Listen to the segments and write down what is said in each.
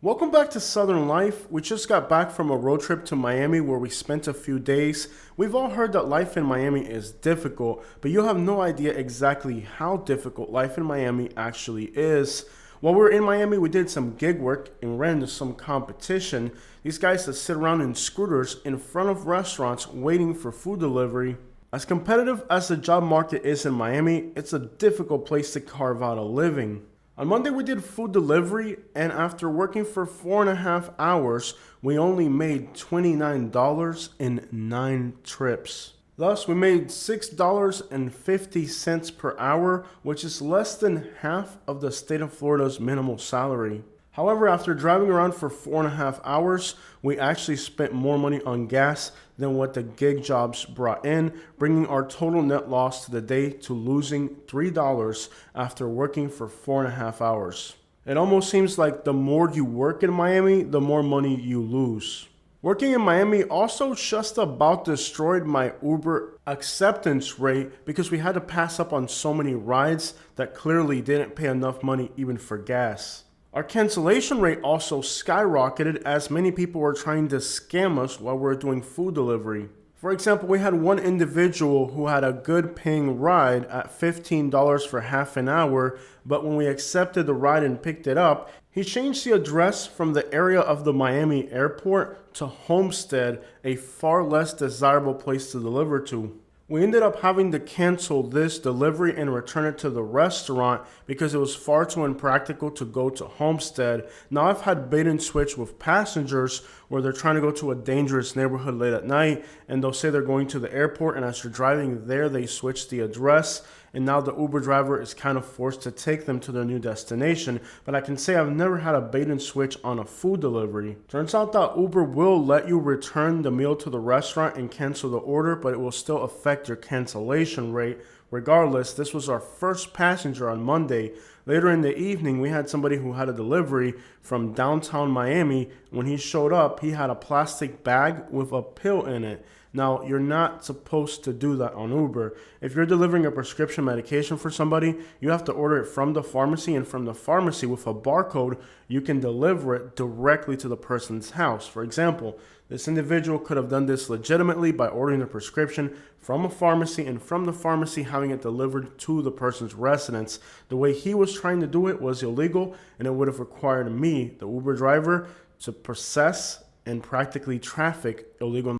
Welcome back to Southern Life. We just got back from a road trip to Miami where we spent a few days. We've all heard that life in Miami is difficult, but you have no idea exactly how difficult life in Miami actually is. While we were in Miami, we did some gig work and ran into some competition. These guys that sit around in scooters in front of restaurants waiting for food delivery. As competitive as the job market is in Miami, it's a difficult place to carve out a living. On Monday, we did food delivery, and after working for 4.5 hours, we only made $29 in 9 trips. Thus, we made $6.50 per hour, which is less than half of the state of Florida's minimum salary. However, after driving around for 4.5 hours, we actually spent more money on gas than what the gig jobs brought in, bringing our total net loss to the day to losing $3 after working for 4.5 hours. It almost seems like the more you work in Miami, the more money you lose. Working in Miami also just about destroyed my Uber acceptance rate because we had to pass up on so many rides that clearly didn't pay enough money even for gas. Our cancellation rate also skyrocketed as many people were trying to scam us while we were doing food delivery. For example, we had one individual who had a good paying ride at $15 for half an hour, but when we accepted the ride and picked it up, he changed the address from the area of the Miami airport to Homestead, a far less desirable place to deliver to. We ended up having to cancel this delivery and return it to the restaurant because it was far too impractical to go to Homestead. Now, I've had bait and switch with passengers where they're trying to go to a dangerous neighborhood late at night and they'll say they're going to the airport, and as you're driving there, they switch the address, and now the Uber driver is kind of forced to take them to their new destination. But I can say I've never had a bait and switch on a food delivery. Turns out that Uber will let you return the meal to the restaurant and cancel the order, but it will still affect your cancellation rate. Regardless, this was our first passenger on Monday. Later in the evening, we had somebody who had a delivery from downtown Miami. When he showed up, he had a plastic bag with a pill in it. Now, you're not supposed to do that on Uber. If you're delivering a prescription medication for somebody, you have to order it from the pharmacy, and from the pharmacy with a barcode, you can deliver it directly to the person's house. For example, this individual could have done this legitimately by ordering the prescription from a pharmacy and from the pharmacy having it delivered to the person's residence. The way he was trying to do it was illegal, and it would have required me, the Uber driver, to process and practically traffic illegal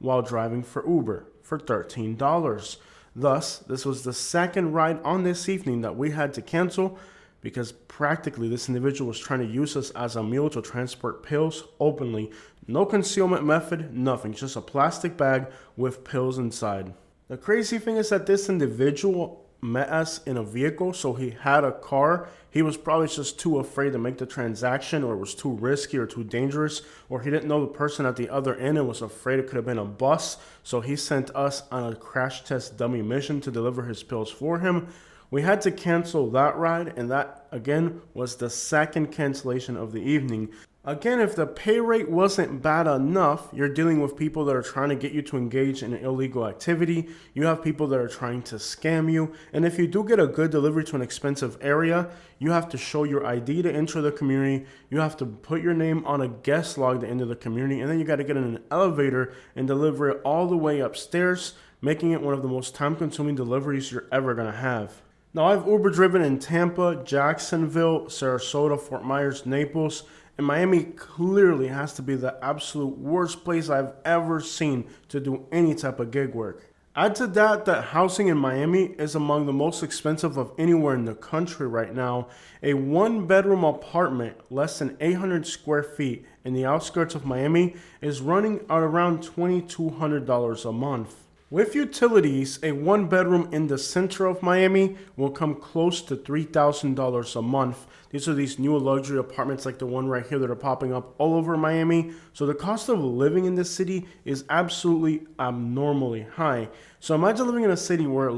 while driving for Uber for $13. Thus, this was the second ride on this evening that we had to cancel because practically this individual was trying to use us as a mule to transport pills openly. No concealment method, nothing, just a plastic bag with pills inside. The crazy thing is that this individual met us in a vehicle, so he had a car. He was probably just too afraid to make the transaction, or it was too risky or too dangerous, or he didn't know the person at the other end and was afraid it could have been a bus, so he sent us on a crash test dummy mission to deliver his pills for him. We had to cancel that ride, and that again was the second cancellation of the evening. Again, if the pay rate wasn't bad enough, you're dealing with people that are trying to get you to engage in an illegal activity. You have people that are trying to scam you. And if you do get a good delivery to an expensive area, you have to show your ID to enter the community. You have to put your name on a guest log to enter the community. And then you got to get in an elevator and deliver it all the way upstairs, making it one of the most time-consuming deliveries you're ever going to have. Now, I've Uber driven in Tampa, Jacksonville, Sarasota, Fort Myers, Naples, and Miami clearly has to be the absolute worst place I've ever seen to do any type of gig work. Add to that housing in Miami is among the most expensive of anywhere in the country right now. A one-bedroom apartment, less than 800 square feet in the outskirts of Miami, is running at around $2,200 a month. With utilities, a one-bedroom in the center of Miami will come close to $3,000 a month. These are these new luxury apartments like the one right here that are popping up all over Miami. So the cost of living in this city is absolutely abnormally high. So imagine living in a city where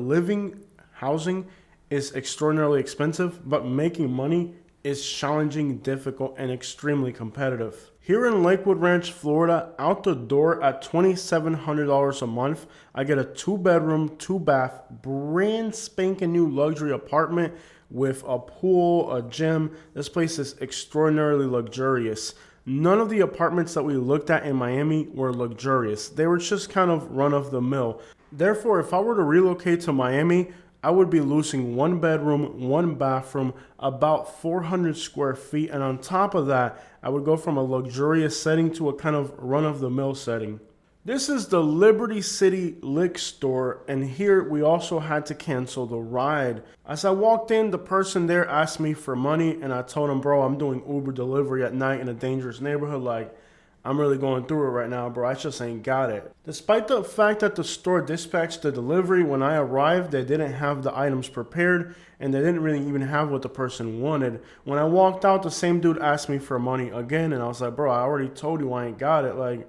housing is extraordinarily expensive, but making money is challenging, difficult, and extremely competitive. Here in Lakewood Ranch, Florida, out the door at $2,700 a month, I get a 2-bedroom, 2-bath, brand spanking new luxury apartment with a pool, a gym. This place is extraordinarily luxurious. None of the apartments that we looked at in Miami were luxurious. They were just kind of run of the mill. Therefore, if I were to relocate to Miami, I would be losing one bedroom, one bathroom, about 400 square feet. And on top of that, I would go from a luxurious setting to a kind of run of the mill setting. This is the Liberty City Liquor Store, and here we also had to cancel the ride. As I walked in, the person there asked me for money, and I told him, bro, I'm doing Uber delivery at night in a dangerous neighborhood. Like, I'm really going through it right now, bro. I just ain't got it. Despite the fact that the store dispatched the delivery, when I arrived, they didn't have the items prepared, and they didn't really even have what the person wanted. When I walked out, the same dude asked me for money again, and I was like, bro, I already told you I ain't got it. Like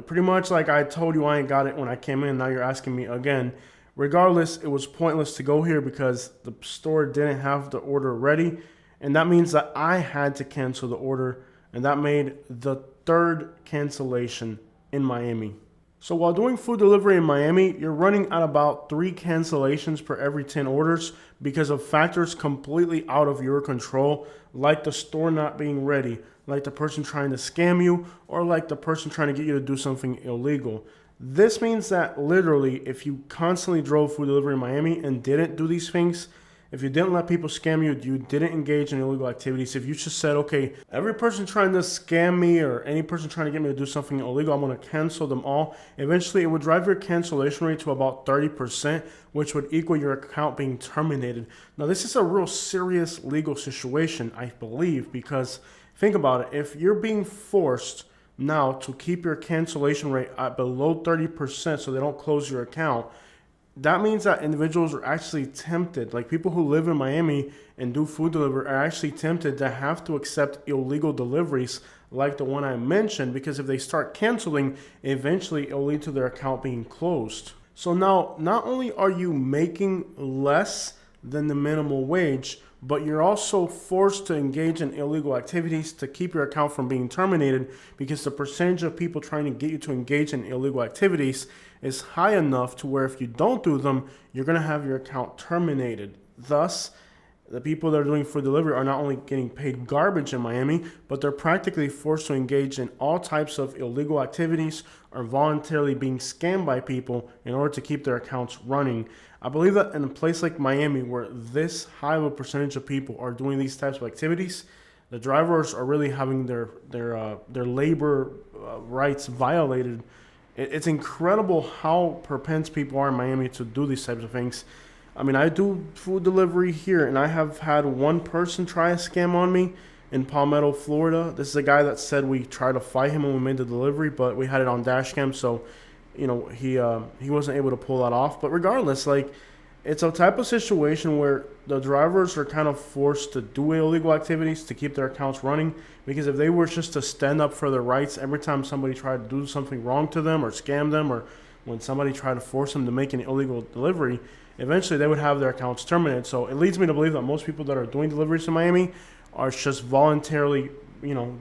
pretty much like I told you I ain't got it when I came in. Now you're asking me again. Regardless, it was pointless to go here because the store didn't have the order ready. And that means that I had to cancel the order. And that made the third cancellation in Miami. So while doing food delivery in Miami, you're running at about 3 cancellations per every 10 orders because of factors completely out of your control, like the store not being ready, like the person trying to scam you, or like the person trying to get you to do something illegal. This means that literally, if you constantly drove food delivery in Miami and didn't do these things, if you didn't let people scam you, you didn't engage in illegal activities, if you just said, okay, every person trying to scam me or any person trying to get me to do something illegal, I'm going to cancel them all. Eventually, it would drive your cancellation rate to about 30%, which would equal your account being terminated. Now, this is a real serious legal situation, I believe, because think about it. If you're being forced now to keep your cancellation rate at below 30% so they don't close your account, that means that individuals are actually tempted, like people who live in Miami and do food delivery are actually tempted to have to accept illegal deliveries like the one I mentioned, because if they start canceling, eventually it'll lead to their account being closed. So now, not only are you making less than the minimum wage, but you're also forced to engage in illegal activities to keep your account from being terminated, because the percentage of people trying to get you to engage in illegal activities is high enough to where if you don't do them, you're going to have your account terminated. Thus, the people that are doing food delivery are not only getting paid garbage in Miami, but they're practically forced to engage in all types of illegal activities or voluntarily being scammed by people in order to keep their accounts running. I believe that in a place like Miami, where this high of a percentage of people are doing these types of activities, the drivers are really having their labor rights violated. It's incredible how propense people are in Miami to do these types of things. I mean, I do food delivery here, and I have had one person try a scam on me in Palmetto, Florida. This is a guy that said we tried to fight him when we made the delivery, but we had it on dash cam, so he wasn't able to pull that off. But regardless, like, it's a type of situation where the drivers are kind of forced to do illegal activities to keep their accounts running, because if they were just to stand up for their rights every time somebody tried to do something wrong to them or scam them, or when somebody tried to force them to make an illegal delivery, eventually they would have their accounts terminated. So it leads me to believe that most people that are doing deliveries in Miami are just voluntarily,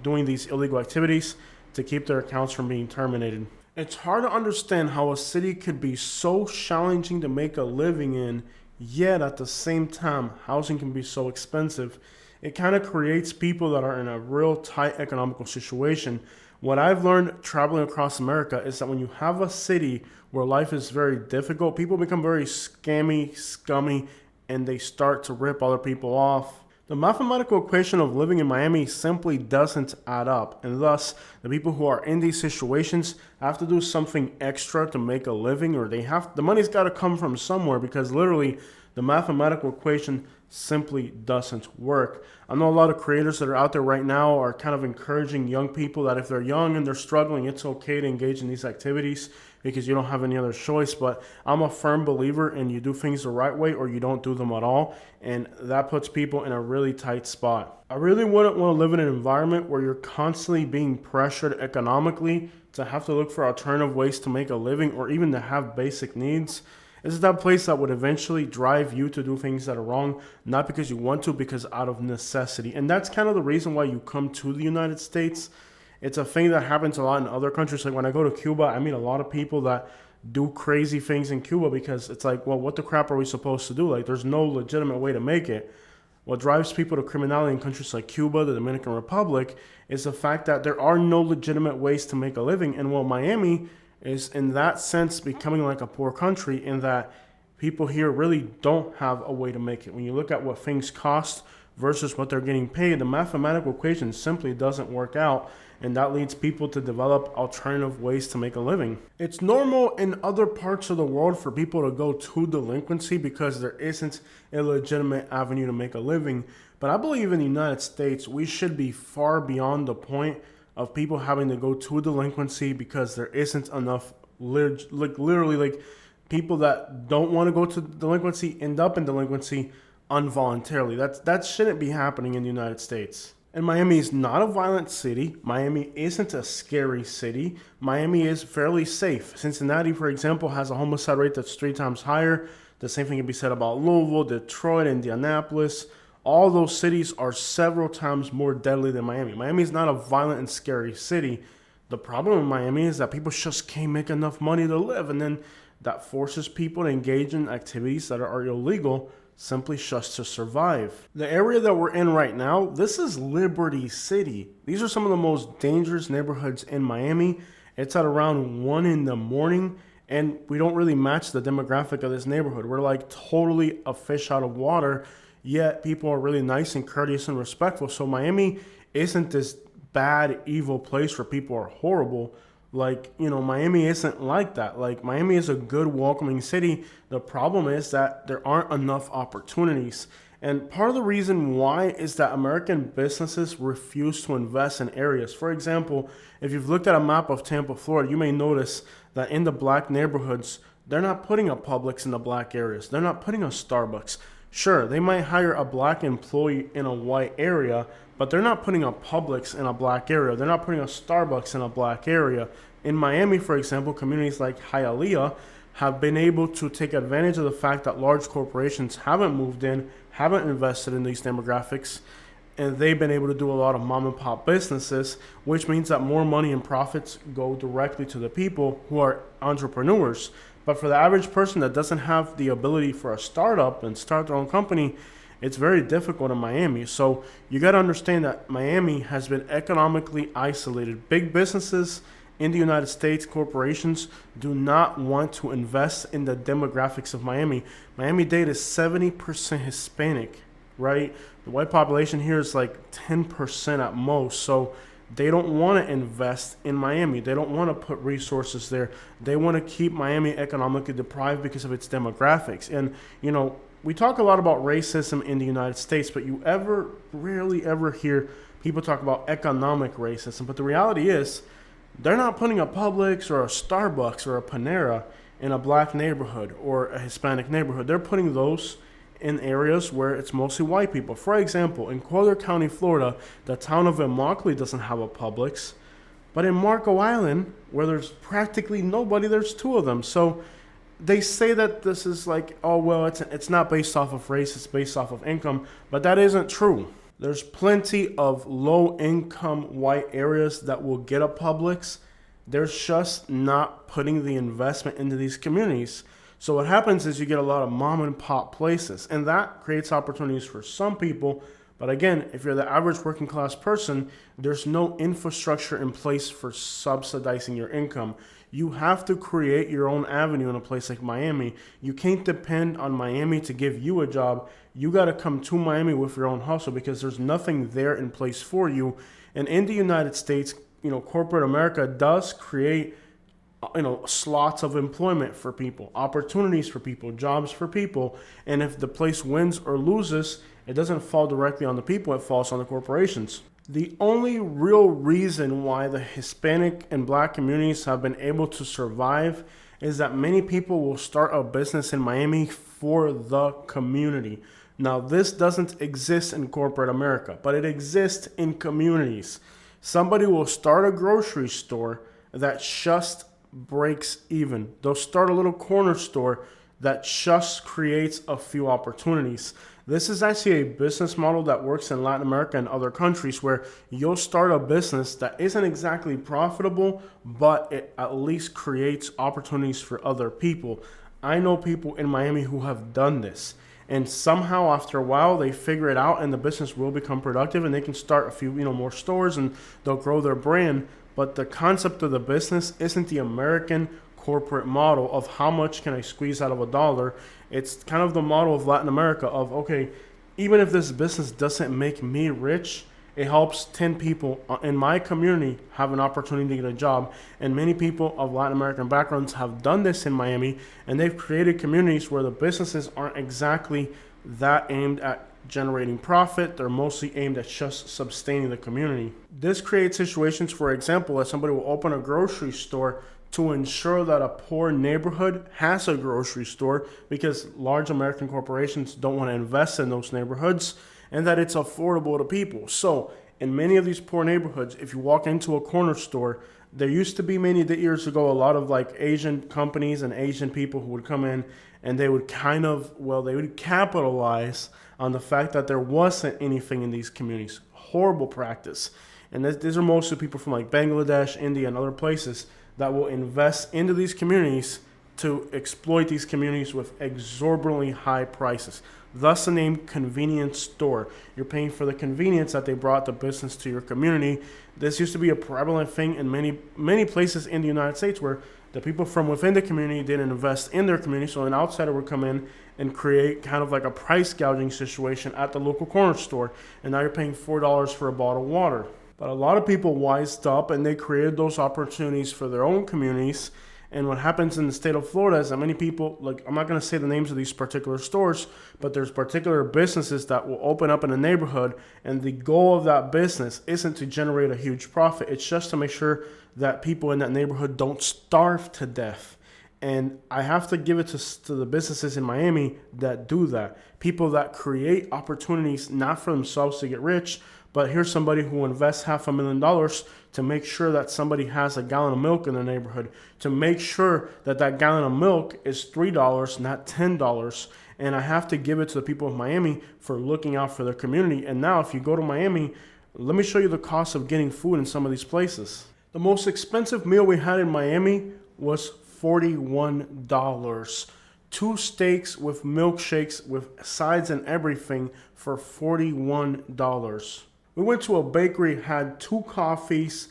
doing these illegal activities to keep their accounts from being terminated. It's hard to understand how a city could be so challenging to make a living in, yet at the same time, housing can be so expensive. It kind of creates people that are in a real tight economical situation. What I've learned traveling across America is that when you have a city where life is very difficult, people become very scammy, scummy, and they start to rip other people off. The mathematical equation of living in Miami simply doesn't add up, and thus the people who are in these situations have to do something extra to make a living, or the money's got to come from somewhere, because literally the mathematical equation simply doesn't work. I know a lot of creators that are out there right now are kind of encouraging young people that if they're young and they're struggling, it's okay to engage in these activities because you don't have any other choice. But I'm a firm believer in you do things the right way or you don't do them at all. And that puts people in a really tight spot. I really wouldn't want to live in an environment where you're constantly being pressured economically to have to look for alternative ways to make a living or even to have basic needs. This is that place that would eventually drive you to do things that are wrong, not because you want to, because out of necessity. And that's kind of the reason why you come to the United States. It's a thing that happens a lot in other countries. Like when I go to Cuba, I meet a lot of people that do crazy things in Cuba because it's like, well, what the crap are we supposed to do? Like, there's no legitimate way to make it. What drives people to criminality in countries like Cuba, the Dominican Republic, is the fact that there are no legitimate ways to make a living. And while Miami is, in that sense, becoming like a poor country in that people here really don't have a way to make it. When you look at what things cost versus what they're getting paid, the mathematical equation simply doesn't work out. And that leads people to develop alternative ways to make a living. It's normal in other parts of the world for people to go to delinquency because there isn't a legitimate avenue to make a living. But I believe in the United States, we should be far beyond the point of people having to go to delinquency because there isn't enough, literally people that don't want to go to delinquency end up in delinquency involuntarily. That shouldn't be happening in the United States. And Miami is not a violent city. Miami isn't a scary city. Miami is fairly safe. Cincinnati, for example, has a homicide rate that's 3 times higher. The same thing can be said about Louisville, Detroit, Indianapolis. All those cities are several times more deadly than Miami. Miami is not a violent and scary city. The problem in Miami is that people just can't make enough money to live. And then that forces people to engage in activities that are illegal simply just to survive. The area that we're in right now, this is Liberty City. These are some of the most dangerous neighborhoods in Miami. It's at around 1 in the morning, and we don't really match the demographic of this neighborhood. We're like totally a fish out of water, yet people are really nice and courteous and respectful. So Miami isn't this bad, evil place where people are horrible. Miami isn't like that. Like, Miami is a good, welcoming city. The problem is that there aren't enough opportunities. And part of the reason why is that American businesses refuse to invest in areas. For example, if you've looked at a map of Tampa, Florida, you may notice that in the black neighborhoods, they're not putting a Publix in the black areas. They're not putting a Starbucks. Sure, they might hire a black employee in a white area, but they're not putting a Publix in a black area. They're not putting a Starbucks in a black area. In Miami, for example, communities like Hialeah have been able to take advantage of the fact that large corporations haven't moved in, haven't invested in these demographics, and they've been able to do a lot of mom and pop businesses, which means that more money and profits go directly to the people who are entrepreneurs. But for the average person that doesn't have the ability for a startup and start their own company, it's very difficult in Miami. So you got to understand that Miami has been economically isolated. Big businesses in the United States, corporations, do not want to invest in the demographics of Miami. Miami-Dade is 70% Hispanic, right? The white population here is like 10% at most. So they don't want to invest in Miami. They don't want to put resources there. They want to keep Miami economically deprived because of its demographics. And, we talk a lot about racism in the United States, but you rarely ever hear people talk about economic racism. But the reality is, they're not putting a Publix or a Starbucks or a Panera in a black neighborhood or a Hispanic neighborhood. They're putting those in areas where it's mostly white people. For example, in Collier County, Florida, the town of Immokalee doesn't have a Publix. But in Marco Island, where there's practically nobody, there's 2 of them. So they say that this is like, oh, well, it's not based off of race, it's based off of income. But that isn't true. There's plenty of low-income white areas that will get a Publix. They're just not putting the investment into these communities. So what happens is you get a lot of mom and pop places, and that creates opportunities for some people. But again, if you're the average working class person, there's no infrastructure in place for subsidizing your income. You have to create your own avenue in a place like Miami. You can't depend on Miami to give you a job. You got to come to Miami with your own hustle because there's nothing there in place for you. And in the United States, corporate America does create, slots of employment for people, opportunities for people, jobs for people. And if the place wins or loses, it doesn't fall directly on the people, it falls on the corporations. The only real reason why the Hispanic and black communities have been able to survive is that many people will start a business in Miami for the community. Now, this doesn't exist in corporate America, but it exists in communities. Somebody will start a grocery store that just breaks even. They'll start a little corner store that just creates a few opportunities. This is actually a business model that works in Latin America and other countries where you'll start a business that isn't exactly profitable, but it at least creates opportunities for other people. I know people in Miami who have done this. And somehow after a while they figure it out and the business will become productive and they can start a few, more stores and they'll grow their brand. But the concept of the business isn't the American corporate model of how much can I squeeze out of a dollar. It's kind of the model of Latin America of, okay, even if this business doesn't make me rich, it helps 10 people in my community have an opportunity to get a job. And many people of Latin American backgrounds have done this in Miami, and they've created communities where the businesses aren't exactly that aimed at generating profit. They're mostly aimed at just sustaining the community. This creates situations, for example, that somebody will open a grocery store to ensure that a poor neighborhood has a grocery store because large American corporations don't want to invest in those neighborhoods, and that it's affordable to people. So in many of these poor neighborhoods, if you walk into a corner store, there used to be many years ago a lot of like Asian companies and Asian people who would come in and they would they would capitalize on the fact that there wasn't anything in these communities. Horrible practice. And these are mostly people from like Bangladesh, India, and other places that will invest into these communities to exploit these communities with exorbitantly high prices. Thus the name convenience store. You're paying for the convenience that they brought the business to your community. This used to be a prevalent thing in many places in the United States where the people from within the community didn't invest in their community, so an outsider would come in and create kind of like a price gouging situation at the local corner store, and now you're paying $4 for a bottle of water. But a lot of people wised up and they created those opportunities for their own communities. And what happens in the state of Florida is that many people, like, I'm not going to say the names of these particular stores, but there's particular businesses that will open up in a neighborhood, and the goal of that business isn't to generate a huge profit. It's just to make sure that people in that neighborhood don't starve to death. And I have to give it to the businesses in Miami that do that. People that create opportunities not for themselves to get rich, but here's somebody who invests $500,000 to make sure that somebody has a gallon of milk in the neighborhood, to make sure that that gallon of milk is $3, not $10. And I have to give it to the people of Miami for looking out for their community. And now if you go to Miami, let me show you the cost of getting food in some of these places. The most expensive meal we had in Miami was $41. 2 steaks with milkshakes with sides and everything for $41. We went to a bakery, had 2 coffees,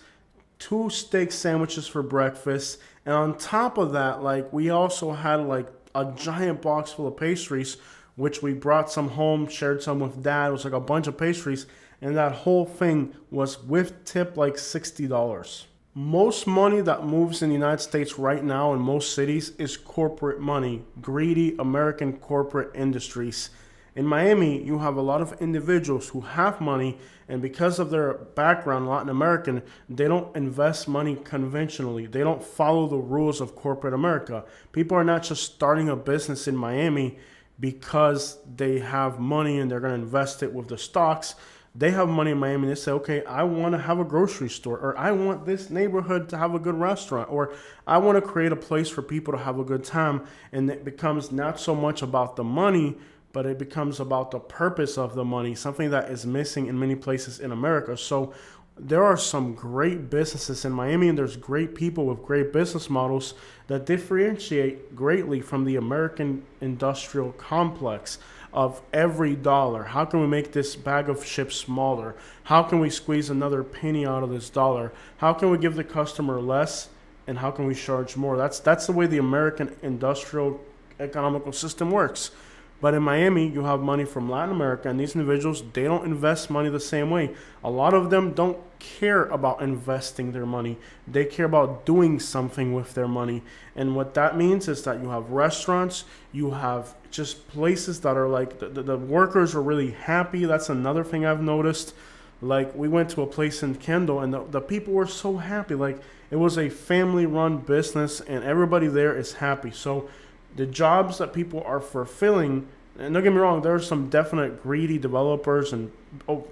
2 steak sandwiches for breakfast, and on top of that, like, we also had like a giant box full of pastries, which we brought some home, shared some with Dad. It was like a bunch of pastries, and that whole thing was with tip like $60. Most money that moves in the United States right now in most cities is corporate money, greedy American corporate industries. In Miami, you have a lot of individuals who have money, and because of their background, Latin American, they don't invest money conventionally. They don't follow the rules of corporate America. People are not just starting a business in Miami because they have money and they're going to invest it with the stocks. They have money in Miami and they say, okay, I want to have a grocery store, or I want this neighborhood to have a good restaurant, or I want to create a place for people to have a good time. And it becomes not so much about the money, but it becomes about the purpose of the money, something that is missing in many places in America. So there are some great businesses in Miami, and there's great people with great business models that differentiate greatly from the American industrial complex of every dollar. How can we make this bag of chips smaller? How can we squeeze another penny out of this dollar? How can we give the customer less, and how can we charge more? That's the way the American industrial economical system works. But in Miami, you have money from Latin America, and these individuals, they don't invest money the same way. A lot of them don't care about investing their money. They care about doing something with their money. And what that means is that you have restaurants, you have just places that are like, the workers are really happy. That's another thing I've noticed. Like, we went to a place in Kendall, and the people were so happy. Like, it was a family-run business, and everybody there is happy. So the jobs that people are fulfilling, and don't get me wrong, there are some definite greedy developers, and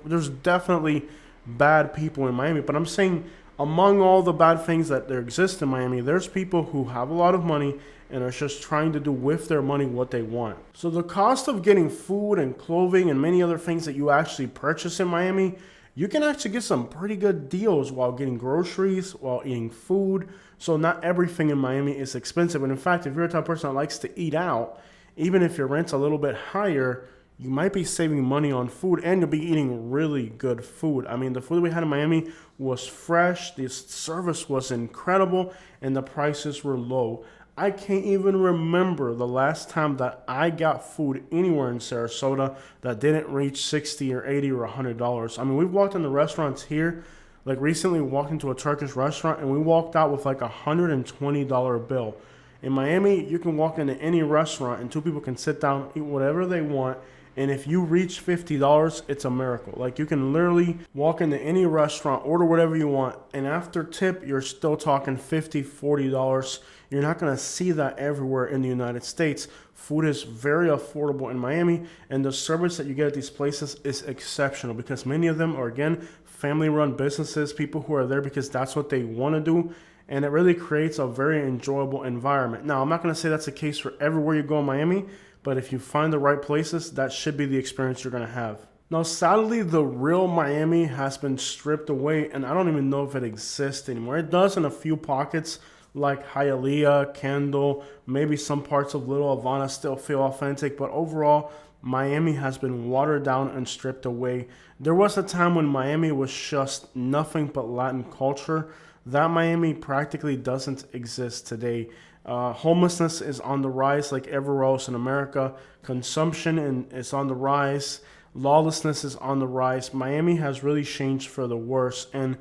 there's definitely bad people in Miami, but I'm saying among all the bad things that there exist in Miami, there's people who have a lot of money and are just trying to do with their money what they want. So the cost of getting food and clothing and many other things that you actually purchase in Miami, you can actually get some pretty good deals while getting groceries, while eating food. So not everything in Miami is expensive. And in fact, if you're a type of person that likes to eat out, even if your rent's a little bit higher, you might be saving money on food and you'll be eating really good food. I mean, the food we had in Miami was fresh, the service was incredible, and the prices were low. I can't even remember the last time that I got food anywhere in Sarasota that didn't reach $60 or $80 or $100. I mean, we've walked into restaurants here. Like recently, we walked into a Turkish restaurant and we walked out with like a $120 bill. In Miami, you can walk into any restaurant and two people can sit down, eat whatever they want. And if you reach $50, it's a miracle. Like you can literally walk into any restaurant, order whatever you want, and after tip, you're still talking $50, $40. You're not going to see that everywhere in the United States. Food is very affordable in Miami, and the service that you get at these places is exceptional because many of them are, again, family-run businesses, people who are there because that's what they want to do, and it really creates a very enjoyable environment. Now, I'm not going to say that's the case for everywhere you go in Miami, but if you find the right places, that should be the experience you're going to have. Now, sadly, the real Miami has been stripped away, and I don't even know if it exists anymore. It does in a few pockets, like Hialeah, Kendall, maybe some parts of Little Havana still feel authentic, but overall, Miami has been watered down and stripped away. There was a time when Miami was just nothing but Latin culture. That Miami practically doesn't exist today. Homelessness is on the rise like everywhere else in America. Consumption is on the rise. Lawlessness is on the rise. Miami has really changed for the worse. And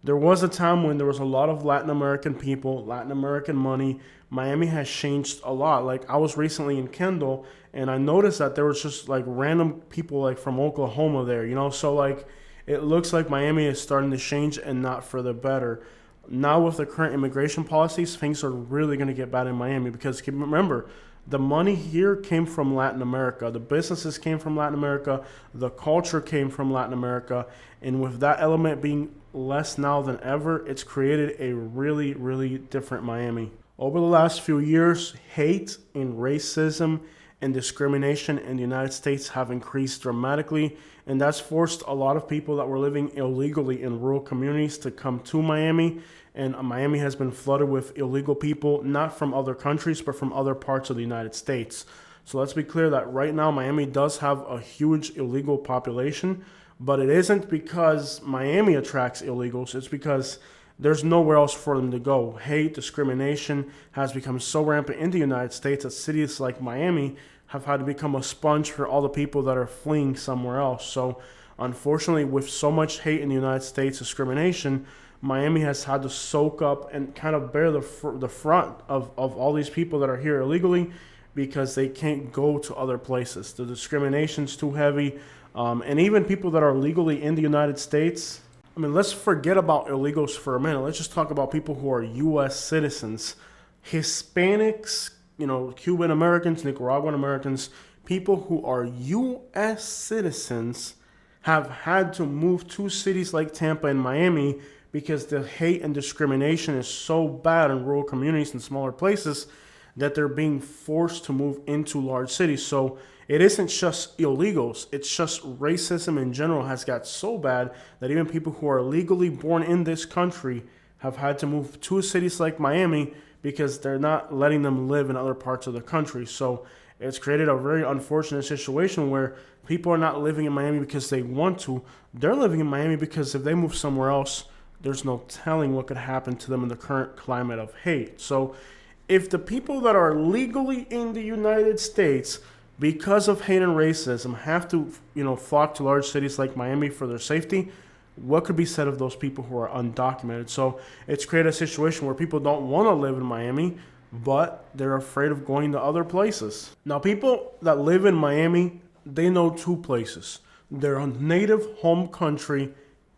there was a time when there was a lot of Latin American people, Latin American money. Miami has changed a lot. Like I was recently in Kendall and I noticed that there was just like random people like from Oklahoma there, you know? So like it looks like Miami is starting to change and not for the better. Now with the current immigration policies, things are really going to get bad in Miami because remember, the money here came from Latin America. The businesses came from Latin America. The culture came from Latin America. And with that element being less now than ever, it's created a really, really different Miami. Over the last few years, hate and racism and discrimination in the United States have increased dramatically, and that's forced a lot of people that were living illegally in rural communities to come to Miami, and Miami has been flooded with illegal people, not from other countries, but from other parts of the United States. So let's be clear that right now Miami does have a huge illegal population, but it isn't because Miami attracts illegals, it's because there's nowhere else for them to go. Hate, discrimination has become so rampant in the United States that cities like Miami have had to become a sponge for all the people that are fleeing somewhere else. So unfortunately, with so much hate in the United States, discrimination, Miami has had to soak up and kind of bear the front of all these people that are here illegally because they can't go to other places. The discrimination's too heavy. And even people that are legally in the United States, I mean, let's forget about illegals for a minute. Let's just talk about people who are U.S. citizens. Hispanics, Cuban Americans, Nicaraguan Americans, people who are U.S. citizens have had to move to cities like Tampa and Miami because the hate and discrimination is so bad in rural communities and smaller places that they're being forced to move into large cities. So it isn't just illegals, it's just racism in general has got so bad that even people who are legally born in this country have had to move to cities like Miami because they're not letting them live in other parts of the country. So it's created a very unfortunate situation where people are not living in Miami because they want to. They're living in Miami because if they move somewhere else, there's no telling what could happen to them in the current climate of hate. So if the people that are legally in the United States because of hate and racism have to, flock to large cities like Miami for their safety, what could be said of those people who are undocumented? So it's created a situation where people don't want to live in Miami, but they're afraid of going to other places. Now, people that live in Miami, they know two places. Their native home country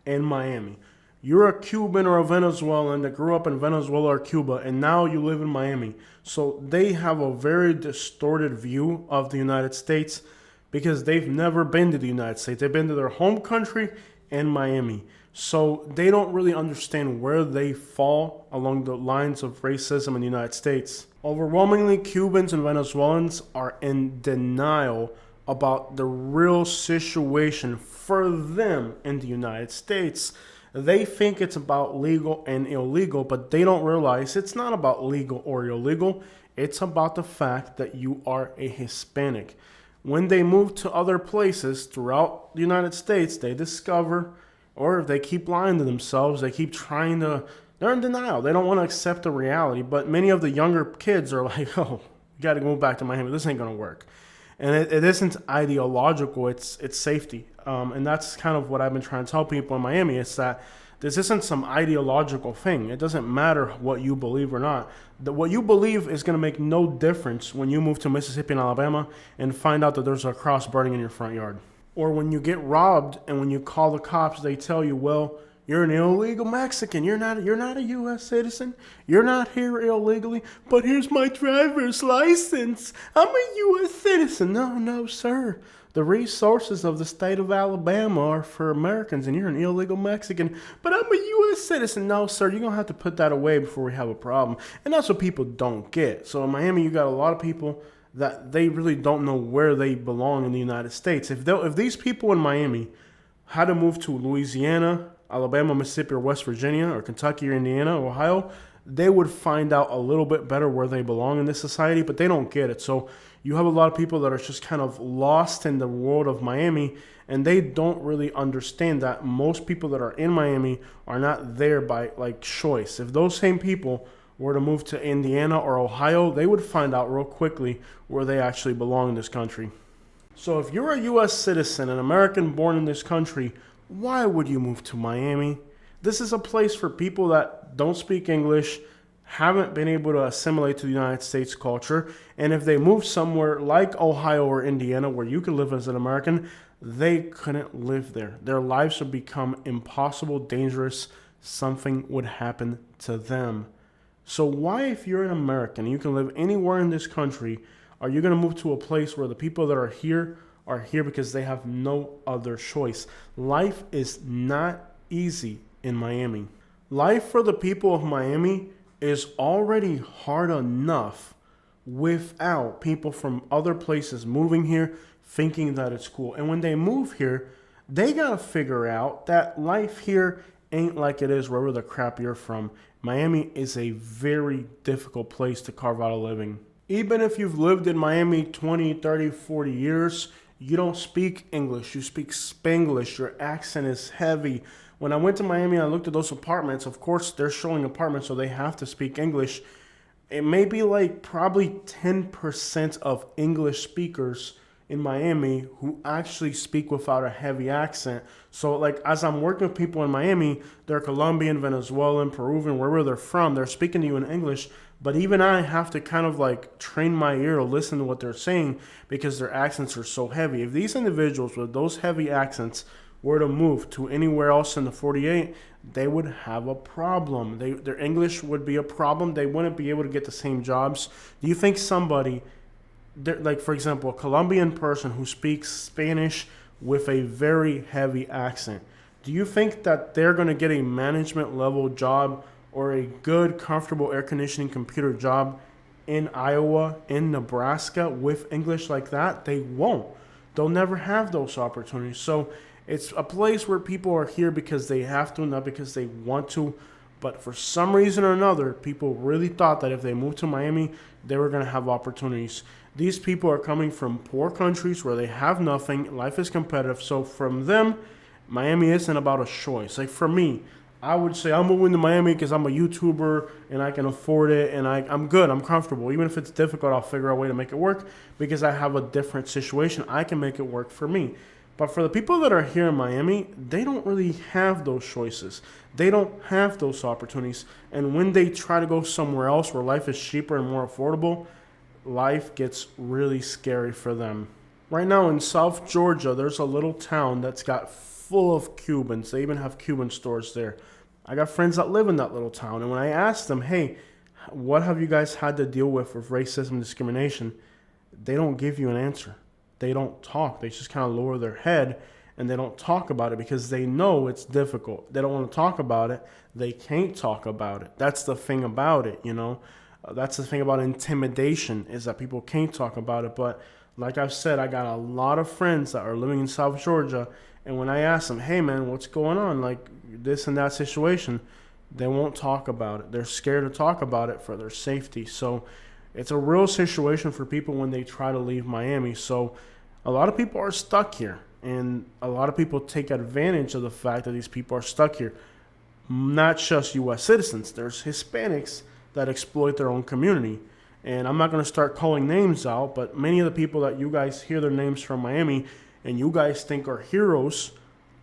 and Miami. You're a Cuban or a Venezuelan that grew up in Venezuela or Cuba, and now you live in Miami. So they have a very distorted view of the United States because they've never been to the United States. They've been to their home country and Miami. So they don't really understand where they fall along the lines of racism in the United States. Overwhelmingly, Cubans and Venezuelans are in denial about the real situation for them in the United States. They think it's about legal and illegal, but they don't realize it's not about legal or illegal. It's about the fact that you are a Hispanic. When they move to other places throughout the United States, they discover, or if they keep lying to themselves, they keep trying to, they're in denial. They don't want to accept the reality. But many of the younger kids are like, oh, you got to move back to Miami. This ain't going to work. And it isn't ideological, it's safety. And that's kind of what I've been trying to tell people in Miami. It's that this isn't some ideological thing. It doesn't matter what you believe or not. What you believe is going to make no difference when you move to Mississippi and Alabama and find out that there's a cross burning in your front yard. Or when you get robbed and when you call the cops, they tell you, well, you're an illegal Mexican. You're not a U.S. citizen. You're not here illegally. But here's my driver's license. I'm a U.S. citizen. No, sir. The resources of the state of Alabama are for Americans, and you're an illegal Mexican. But I'm a U.S. citizen. No, sir. You're going to have to put that away before we have a problem. And that's what people don't get. So in Miami, you got a lot of people that they really don't know where they belong in the United States. If these people in Miami had to move to Louisiana, Alabama, Mississippi, or West Virginia, or Kentucky, or Indiana, or Ohio, they would find out a little bit better where they belong in this society, but they don't get it. So you have a lot of people that are just kind of lost in the world of Miami, and they don't really understand that most people that are in Miami are not there by like choice. If those same people were to move to Indiana or Ohio, they would find out real quickly where they actually belong in this country. So if you're a U.S. citizen, an American born in this country, why would you move to Miami? This is a place for people that don't speak English, haven't been able to assimilate to the United States culture, and if they move somewhere like Ohio or Indiana where you could live as an American, they couldn't live there. Their lives would become impossible, dangerous. Something would happen to them. So why, if you're an American, you can live anywhere in this country, are you going to move to a place where the people that are here because they have no other choice? Life is not easy in Miami. Life for the people of Miami is already hard enough without people from other places moving here thinking that it's cool. And when they move here, they got to figure out that life here ain't like it is wherever the crap you're from. Miami is a very difficult place to carve out a living. Even if you've lived in Miami 20, 30, 40 years, you don't speak English. You speak Spanglish. Your accent is heavy. When I went to Miami, I looked at those apartments. Of course, they're showing apartments, so they have to speak English. It may be like probably 10% of English speakers in Miami who actually speak without a heavy accent. So like as I'm working with people in Miami, they're Colombian, Venezuelan, Peruvian, wherever they're from, they're speaking to you in English. But even I have to kind of like train my ear to listen to what they're saying because their accents are so heavy. If these individuals with those heavy accents were to move to anywhere else in the 48, they would have a problem. Their English would be a problem. They wouldn't be able to get the same jobs. Do you think somebody, like for example, a Colombian person who speaks Spanish with a very heavy accent, do you think that they're going to get a management level job or a good, comfortable air conditioning computer job in Iowa, in Nebraska with English like that? They won't. They'll never have those opportunities. So it's a place where people are here because they have to, not because they want to. But for some reason or another, people really thought that if they moved to Miami, they were going to have opportunities. These people are coming from poor countries where they have nothing. Life is competitive. So from them, Miami isn't about a choice. Like for me, I would say I'm moving to Miami because I'm a YouTuber and I can afford it and I'm good. I'm comfortable. Even if it's difficult, I'll figure out a way to make it work because I have a different situation. I can make it work for me. But for the people that are here in Miami, they don't really have those choices. They don't have those opportunities. And when they try to go somewhere else where life is cheaper and more affordable, life gets really scary for them. Right now in South Georgia, there's a little town that's got full of Cubans. They even have Cuban stores there. I got friends that live in that little town. And when I asked them, hey, what have you guys had to deal with racism and discrimination? They don't give you an answer. They don't talk. They just kind of lower their head and they don't talk about it because they know it's difficult. They don't want to talk about it. They can't talk about it. That's the thing about it, you know. That's the thing about intimidation, is that people can't talk about it. But like I've said, I got a lot of friends that are living in South Georgia, and when I ask them, hey man, what's going on, like this and that situation, they won't talk about it. They're scared to talk about it for their safety. So it's a real situation for people when they try to leave Miami. So a lot of people are stuck here, and a lot of people take advantage of the fact that these people are stuck here. Not just U.S. citizens. There's Hispanics that exploit their own community. And I'm not going to start calling names out, but many of the people that you guys hear their names from Miami and you guys think are heroes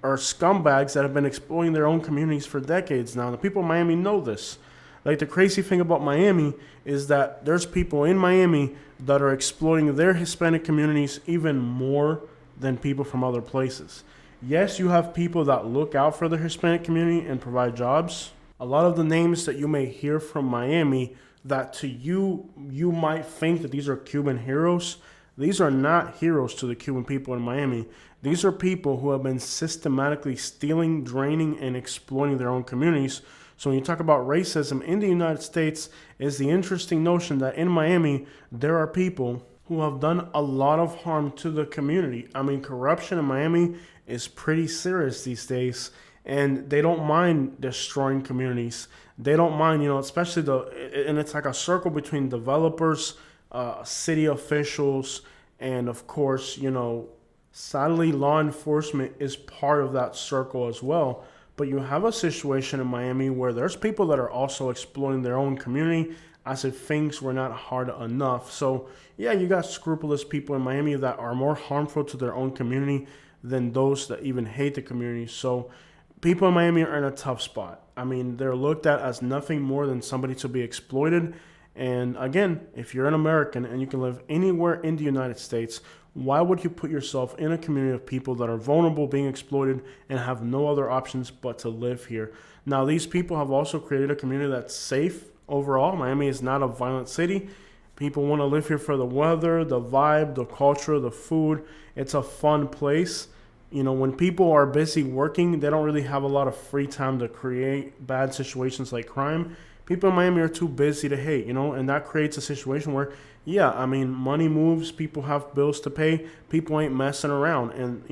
are scumbags that have been exploiting their own communities for decades now. The people in Miami know this. Like, the crazy thing about Miami is that there's people in Miami that are exploiting their Hispanic communities even more than people from other places. Yes, you have people that look out for the Hispanic community and provide jobs. A lot of the names that you may hear from Miami that to you might think that these are Cuban heroes, these are not heroes to the Cuban people in Miami. These are people who have been systematically stealing, draining, and exploiting their own communities. So when you talk about racism in the United States, is the interesting notion that in Miami, there are people who have done a lot of harm to the community. I mean, corruption in Miami is pretty serious these days, and they don't mind destroying communities. They don't mind, especially and it's like a circle between developers, city officials, and of course, sadly, law enforcement is part of that circle as well. But you have a situation in Miami where there's people that are also exploiting their own community as if things were not hard enough. So yeah, you got scrupulous people in Miami that are more harmful to their own community than those that even hate the community. So people in Miami are in a tough spot. I mean, they're looked at as nothing more than somebody to be exploited. And again, if you're an American and you can live anywhere in the United States, why would you put yourself in a community of people that are vulnerable, being exploited, and have no other options but to live here? Now, these people have also created a community that's safe overall. Miami is not a violent city. People want to live here for the weather, the vibe, the culture, the food. It's a fun place. When people are busy working, they don't really have a lot of free time to create bad situations like crime. People in Miami are too busy to hate, and that creates a situation where, money moves, people have bills to pay, people ain't messing around. And,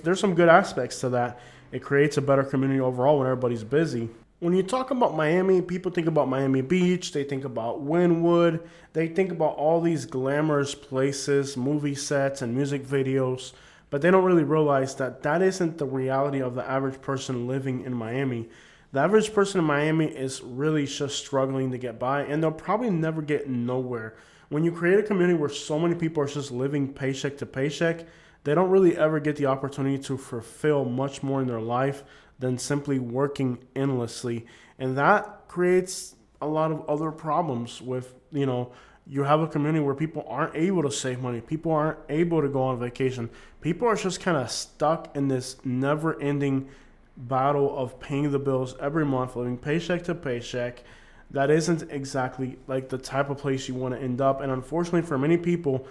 there's some good aspects to that. It creates a better community overall when everybody's busy. When you talk about Miami, people think about Miami Beach, they think about Wynwood, they think about all these glamorous places, movie sets and music videos, but they don't really realize that that isn't the reality of the average person living in Miami. The average person in Miami is really just struggling to get by, and they'll probably never get nowhere. When you create a community where so many people are just living paycheck to paycheck, they don't really ever get the opportunity to fulfill much more in their life than simply working endlessly. And that creates a lot of other problems with, you have a community where people aren't able to save money. People aren't able to go on vacation. People are just kind of stuck in this never-ending battle of paying the bills every month, living paycheck to paycheck. That isn't exactly like the type of place you want to end up. And unfortunately for many people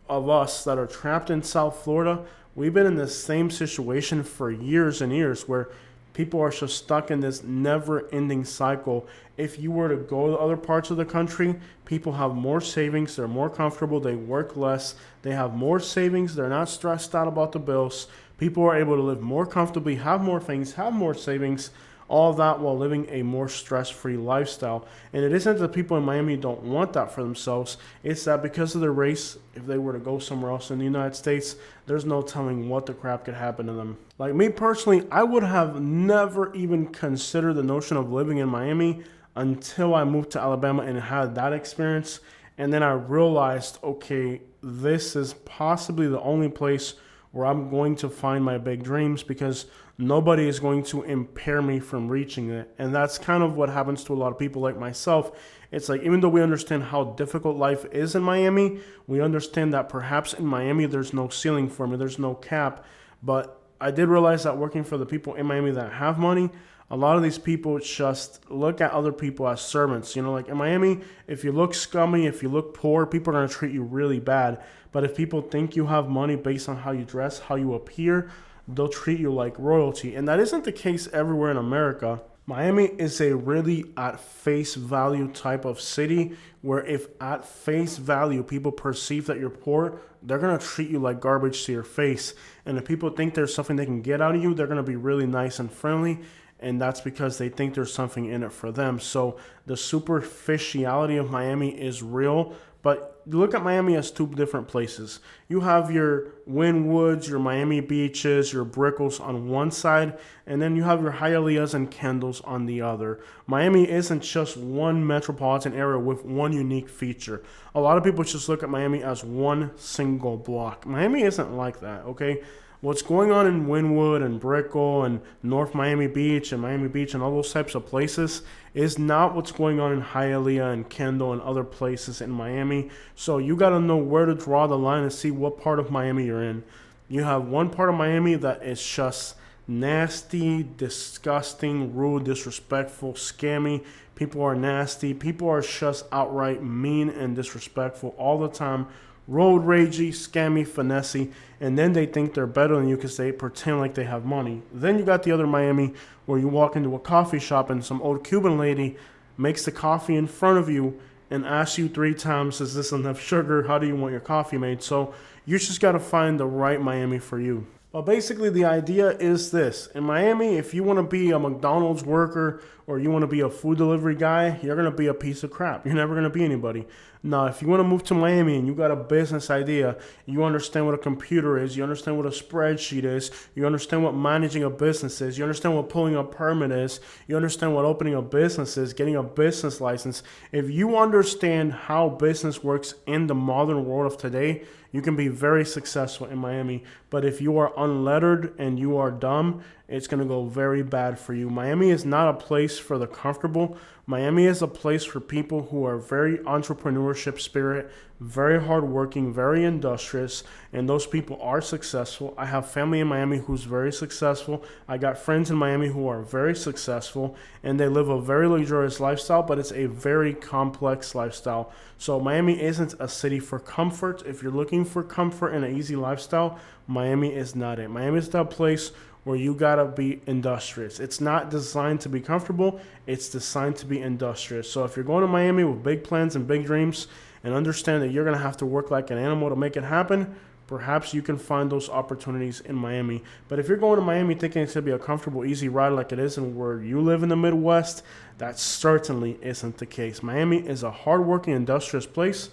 of us that are trapped in South Florida, we've been in this same situation for years and years where people are just stuck in this never-ending cycle. If you were to go to other parts of the country, people have more savings, they're more comfortable, they work less, they have more savings, they're not stressed out about the bills. People are able to live more comfortably, have more things, have more savings, all that while living a more stress-free lifestyle. And it isn't that people in Miami don't want that for themselves. It's that because of their race, if they were to go somewhere else in the United States, there's no telling what the crap could happen to them. Like me personally, I would have never even considered the notion of living in Miami until I moved to Alabama and had that experience. And then I realized, okay, this is possibly the only place where I'm going to find my big dreams, because nobody is going to impair me from reaching it. And that's kind of what happens to a lot of people like myself. It's like, even though we understand how difficult life is in Miami, we understand that perhaps in Miami there's no ceiling for me, there's no cap. But I did realize that working for the people in Miami that have money, a lot of these people just look at other people as servants. Like in Miami, if you look scummy, if you look poor, people are going to treat you really bad. But if people think you have money based on how you dress, how you appear, they'll treat you like royalty. And that isn't the case everywhere in America. Miami is a really at face value type of city where if at face value people perceive that you're poor, they're going to treat you like garbage to your face. And if people think there's something they can get out of you, they're going to be really nice and friendly. And that's because they think there's something in it for them. So the superficiality of Miami is real, but look at Miami as two different places. You have your Wynwoods, your Miami beaches, your Brickles on one side, and then you have your Hialeahs and Kendalls on the other. Miami isn't just one metropolitan area with one unique feature. A lot of people just look at Miami as one single block. Miami isn't like that, okay? What's going on in Wynwood and Brickell and North Miami Beach and all those types of places is not what's going on in Hialeah and Kendall and other places in Miami. So you got to know where to draw the line and see what part of Miami you're in. You have one part of Miami that is just nasty, disgusting, rude, disrespectful, scammy. People are nasty. People are just outright mean and disrespectful all the time. Road ragey, scammy, finessey, and then they think they're better than you because they pretend like they have money. Then you got the other Miami where you walk into a coffee shop and some old Cuban lady makes the coffee in front of you and asks you 3 times, is this enough sugar? How do you want your coffee made? So you just got to find the right Miami for you. But basically the idea is this. In Miami, if you want to be a McDonald's worker or you want to be a food delivery guy, you're going to be a piece of crap. You're never going to be anybody. Now, if you want to move to Miami and you got a business idea, you understand what a computer is, you understand what a spreadsheet is, you understand what managing a business is, you understand what pulling a permit is, you understand what opening a business is, getting a business license. If you understand how business works in the modern world of today, you can be very successful in Miami. But if you are unlettered and you are dumb, it's going to go very bad for you. Miami is not a place for the comfortable. Miami is a place for people who are very entrepreneurship spirit, very hardworking, very industrious, and those people are successful. I have family in Miami who's very successful. I got friends in Miami who are very successful, and they live a very luxurious lifestyle, but it's a very complex lifestyle. So Miami isn't a city for comfort. If you're looking for comfort and an easy lifestyle, Miami is not it. Miami is that place where you gotta be industrious. It's not designed to be comfortable, it's designed to be industrious. So if you're going to Miami with big plans and big dreams and understand that you're gonna have to work like an animal to make it happen, perhaps you can find those opportunities in Miami. But if you're going to Miami thinking it's gonna be a comfortable, easy ride like it is and where you live in the Midwest, that certainly isn't the case. Miami is a hardworking, industrious place,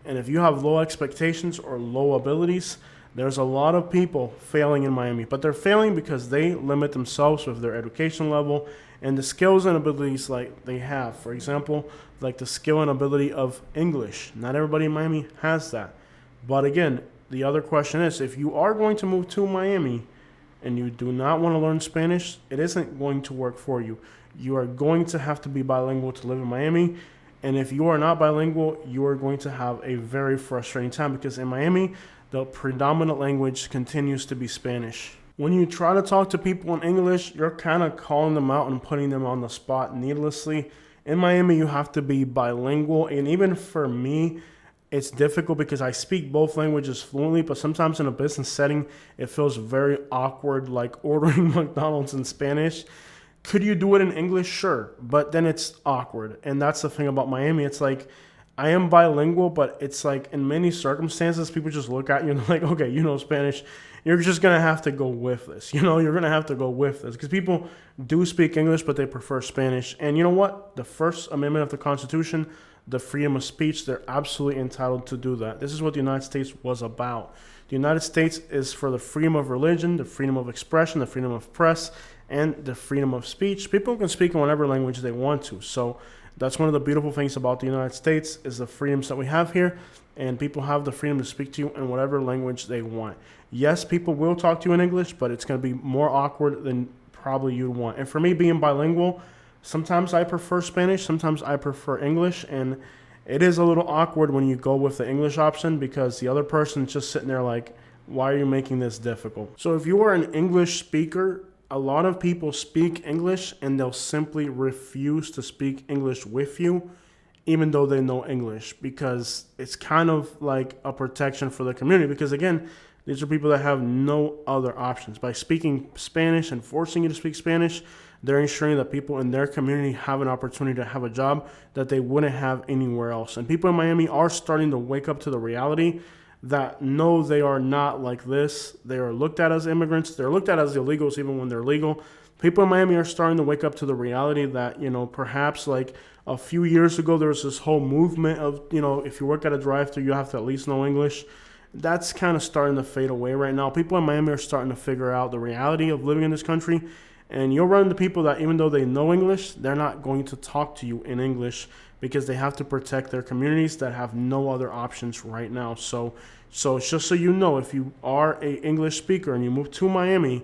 and if you have low expectations or low abilities, there's a lot of people failing in Miami, but they're failing because they limit themselves with their education level and the skills and abilities like they have. For example, like the skill and ability of English. Not everybody in Miami has that. But again, the other question is, if you are going to move to Miami and you do not want to learn Spanish, it isn't going to work for you. You are going to have to be bilingual to live in Miami. And if you are not bilingual, you are going to have a very frustrating time because in Miami, the predominant language continues to be Spanish. When you try to talk to people in English, you're kind of calling them out and putting them on the spot needlessly. In Miami, you have to be bilingual. And even for me, it's difficult because I speak both languages fluently, but sometimes in a business setting, it feels very awkward, like ordering McDonald's in Spanish. Could you do it in English? Sure, but then it's awkward. And that's the thing about Miami. It's like, I am bilingual, but it's like in many circumstances, people just look at you and they're like, okay, you know Spanish. You're just going to have to go with this. You're going to have to go with this because people do speak English, but they prefer Spanish. And you know what? The First Amendment of the Constitution, the freedom of speech, they're absolutely entitled to do that. This is what the United States was about. The United States is for the freedom of religion, the freedom of expression, the freedom of press, and the freedom of speech. People can speak in whatever language they want to. So that's one of the beautiful things about the United States is the freedoms that we have here, and people have the freedom to speak to you in whatever language they want. Yes, people will talk to you in English, but it's going to be more awkward than probably you'd want. And for me, being bilingual, sometimes I prefer Spanish, sometimes I prefer English, and it is a little awkward when you go with the English option because the other person's just sitting there like, why are you making this difficult? So if you are an English speaker, a lot of people speak English and they'll simply refuse to speak English with you, even though they know English, because it's kind of like a protection for the community. Because again, These are people that have no other options. By speaking Spanish and forcing you to speak Spanish, they're ensuring that people in their community have an opportunity to have a job that they wouldn't have anywhere else. And people in Miami are starting to wake up to the reality that no, they are not like this. They are looked at as immigrants. They're looked at as illegals even when they're legal. People in Miami are starting to wake up to the reality that, perhaps like a few years ago, there was this whole movement of, if you work at a drive-thru, you have to at least know English. That's kind of starting to fade away right now. People in Miami are starting to figure out the reality of living in this country. And you'll run into people that even though they know English, they're not going to talk to you in English because they have to protect their communities that have no other options right now. So just so you know, if you are a English speaker and you move to Miami,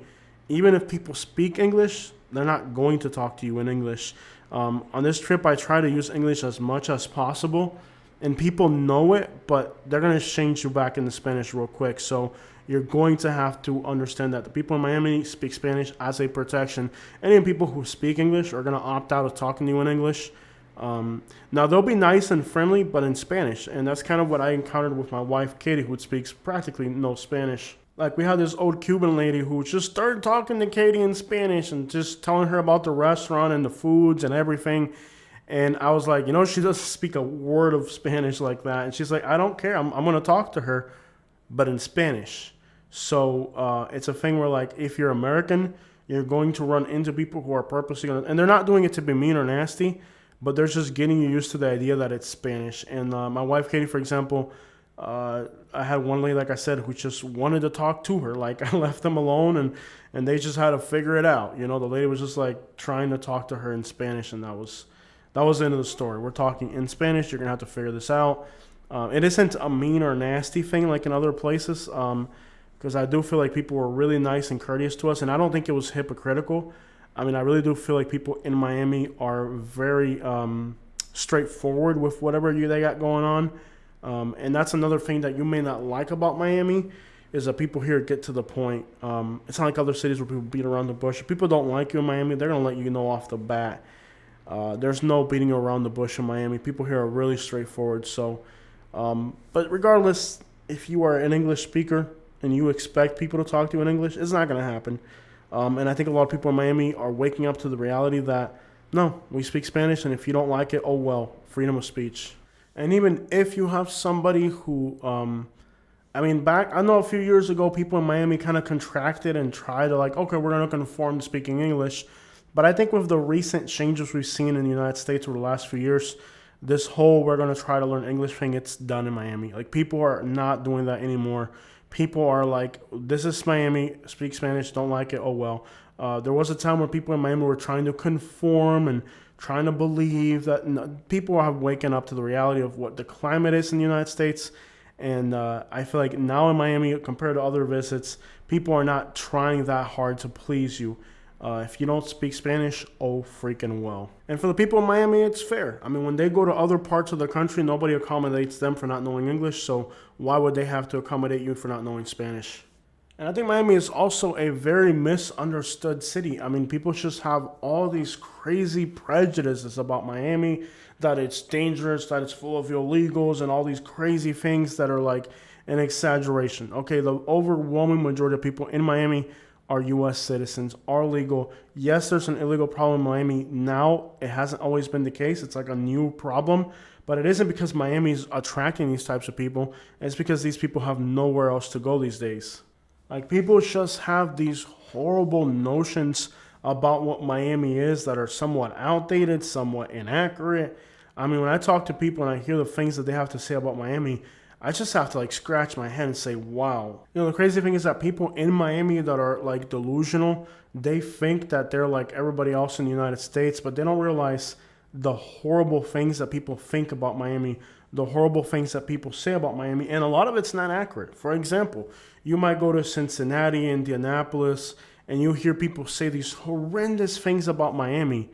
even if people speak English, they're not going to talk to you in English. On this trip, I try to use English as much as possible, and people know it, but they're going to change you back into Spanish real quick. So you're going to have to understand that the people in Miami speak Spanish as a protection. Any people who speak English are going to opt out of talking to you in English. Now, they'll be nice and friendly, but in Spanish. And that's kind of what I encountered with my wife, Katie, who speaks practically no Spanish. Like, we had this old Cuban lady who just started talking to Katie in Spanish and just telling her about the restaurant and the foods and everything. And I was like, she doesn't speak a word of Spanish like that. And she's like, I don't care. I'm going to talk to her, but in Spanish. So it's a thing where, like, if you're American, you're going to run into people who are purposely going to, and they're not doing it to be mean or nasty, but they're just getting you used to the idea that it's Spanish. And my wife, Katie, for example, I had one lady, like I said, who just wanted to talk to her. Like, I left them alone, and they just had to figure it out. The lady was just, like, trying to talk to her in Spanish, and that was the end of the story. We're talking in Spanish. You're going to have to figure this out. It isn't a mean or nasty thing like in other places, because I do feel like people were really nice and courteous to us, and I don't think it was hypocritical. I mean, I really do feel like people in Miami are very straightforward with whatever they got going on. And that's another thing that you may not like about Miami is that people here get to the point. It's not like other cities where people beat around the bush. If people don't like you in Miami, they're going to let you know off the bat. There's no beating around the bush in Miami. People here are really straightforward. So, but regardless, if you are an English speaker and you expect people to talk to you in English, it's not going to happen. And I think a lot of people in Miami are waking up to the reality that, no, we speak Spanish, and if you don't like it, oh well, freedom of speech. And even if you have somebody who, I know a few years ago, people in Miami kind of contracted and tried to okay, we're going to conform to speaking English. But I think with the recent changes we've seen in the United States over the last few years, this whole we're going to try to learn English thing, it's done in Miami. Like, people are not doing that anymore. People are like, this is Miami, speak Spanish, don't like it, oh well. There was a time where people in Miami were trying to conform and trying to believe that people have waken up to the reality of what the climate is in the United States. And I feel like now in Miami, compared to other visits, people are not trying that hard to please you. If you don't speak Spanish, oh freaking well. And for the people in Miami, it's fair. I mean, when they go to other parts of the country, nobody accommodates them for not knowing English, so why would they have to accommodate you for not knowing Spanish? And I think Miami is also a very misunderstood city. I mean, people just have all these crazy prejudices about Miami, that it's dangerous, that it's full of illegals, and all these crazy things that are like an exaggeration. Okay, the overwhelming majority of people in Miami are U.S. citizens, are legal. Yes, there's an illegal problem in Miami now. It hasn't always been the case. It's like a new problem. But it isn't because Miami's attracting these types of people. It's because these people have nowhere else to go these days. Like, people just have these horrible notions about what Miami is that are somewhat outdated, somewhat inaccurate. I mean, when I talk to people and I hear the things that they have to say about Miami, I just have to scratch my head and say, wow. The crazy thing is that people in Miami that are delusional, they think that they're like everybody else in the United States, but they don't realize the horrible things that people think about Miami, the horrible things that people say about Miami, and a lot of it's not accurate. For example, you might go to Cincinnati, Indianapolis, and you hear people say these horrendous things about Miami.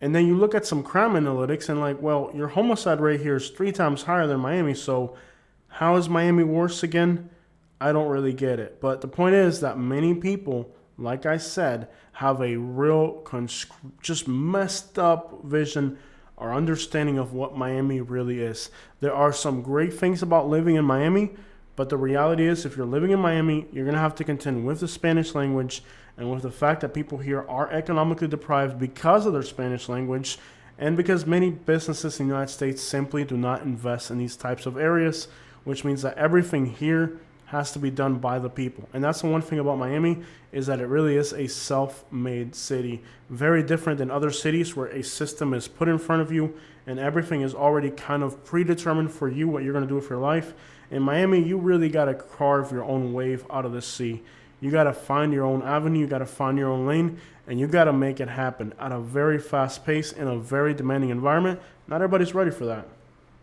And then you look at some crime analytics and well, your homicide rate here is 3 times higher than Miami, so how is Miami worse again? I don't really get it. But the point is that many people, like I said, have a real just messed up vision or understanding of what Miami really is. There are some great things about living in Miami, But the reality is, if you're living in Miami, you're going to have to contend with the Spanish language and with the fact that people here are economically deprived because of their Spanish language, and because many businesses in the United States simply do not invest in these types of areas, which means that everything here has to be done by the people. And that's the one thing about Miami, is that it really is a self-made city. Very different than other cities where a system is put in front of you and everything is already kind of predetermined for you, what you're going to do with your life. In Miami, you really got to carve your own wave out of the sea. You got to find your own avenue, you got to find your own lane, and you got to make it happen at a very fast pace in a very demanding environment. Not everybody's ready for that.